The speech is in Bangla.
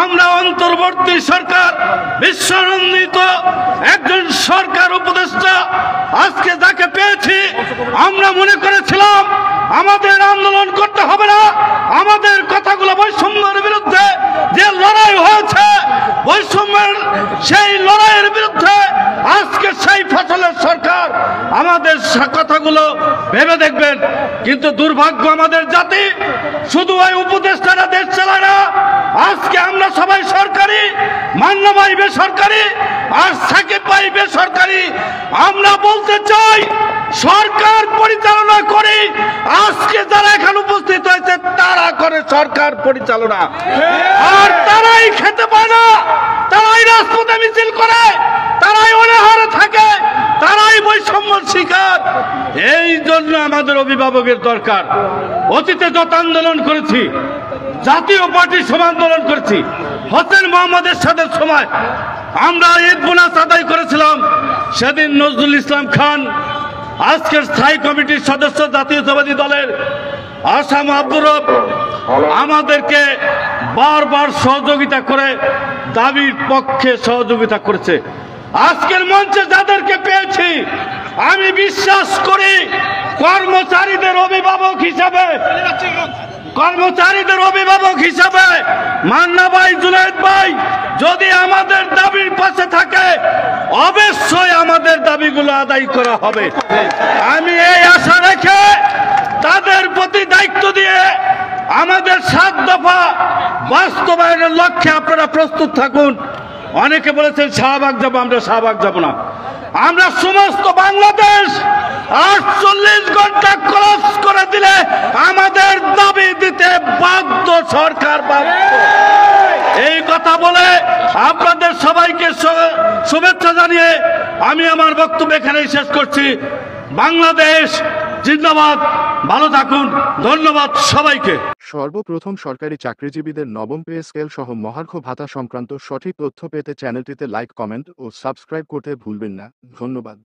আমরা অন্তর্বর্তী সরকার বিশ্বনন্দিত একজন সরকার উপদেষ্টা আজকে যাকে পেয়েছি, আমরা মনে করেছিলাম আমাদের আন্দোলন করতে হবে না, আমাদের কথাগুলো বৈষম্যের বিরুদ্ধে যে লড়াই হয়েছে, বৈষম্যের সেই লড়াইয়ের বিরুদ্ধে আজকে সেই ফসলের সরকার আমাদের কথাগুলো ভেবে দেখবেন। কিন্তু দুর্ভাগ্য আমাদের জাতি, শুধু ওই উপদেষ্টারা দেশ চালায় না, আজকে আমরা সবাই সরকারি, মান্না ভাই বেসরকারি, আর সাকিব ভাই বেসরকারি। আমরা বলতে চাই সরকার পরিচালনা করে, আজকে যারা এখানে উপস্থিত হয়েছে তারা করে সরকার পরিচালনা, আর তারাই খেতে পায় না, তারাই রাজপথে মিছিল করে, তারাই অনাহারে থাকে, তারাই বৈষম্য শিকার। এই জন্য আমাদের অভিভাবকের দরকার। অতীতে যত আন্দোলন করেছি, জাতীয় পার্টির সব আন্দোলন করেছি, হোসেন মোহাম্মদের সাথে সময় আমরা ঈদ বোনাস আদায় করেছিলাম, সেদিন নজরুল ইসলাম খান আজকের স্থায়ী কমিটির সদস্য জাতীয়তাবাদী দলের আসাম আব্দুর রব আমাদেরকে বারবার সহযোগিতা করে, দাবির পক্ষে সহযোগিতা করেছে। আজকের মঞ্চে যাদেরকে পেয়েছি, আমি বিশ্বাস করি কর্মচারীদের অভিভাবক হিসাবে মান্না ভাই, জুনায়েদ ভাই যদি আমাদের দাবির পাশে থাকে, অবশ্যই আমাদের দাবিগুলো আদায় করা হবে। আমি এই আশা রেখে তাদের প্রতি দায়িত্ব দিয়ে আমাদের 7 দফা বাস্তবায়নের লক্ষ্যে আপনারা প্রস্তুত থাকুন। অনেকে বলেছেন শাহবাগ যাবো, আমরা শাহবাগ যাব না। আমরা সমস্ত বাংলাদেশ 48 ঘন্টা ক্রস করে দিলে আমাদের দাবি দিতে বাধ্য সরকার, বাধ্য। এই কথা বলে আপনাদের সবাইকে শুভেচ্ছা জানিয়ে আমি আমার বক্তব্য এখানেই শেষ করছি। বাংলাদেশ জিন্দাবাদ, ভালো থাকুন, ধন্যবাদ সবাইকে। সর্বপ্রথম সরকারি চাকরিজীবীদের নবম পে স্কেল সহ মহার্ঘ ভাতা সংক্রান্ত সঠিক তথ্য পেতে চ্যানেলটিতে লাইক, কমেন্ট ও সাবস্ক্রাইব করতে ভুলবেন না। ধন্যবাদ।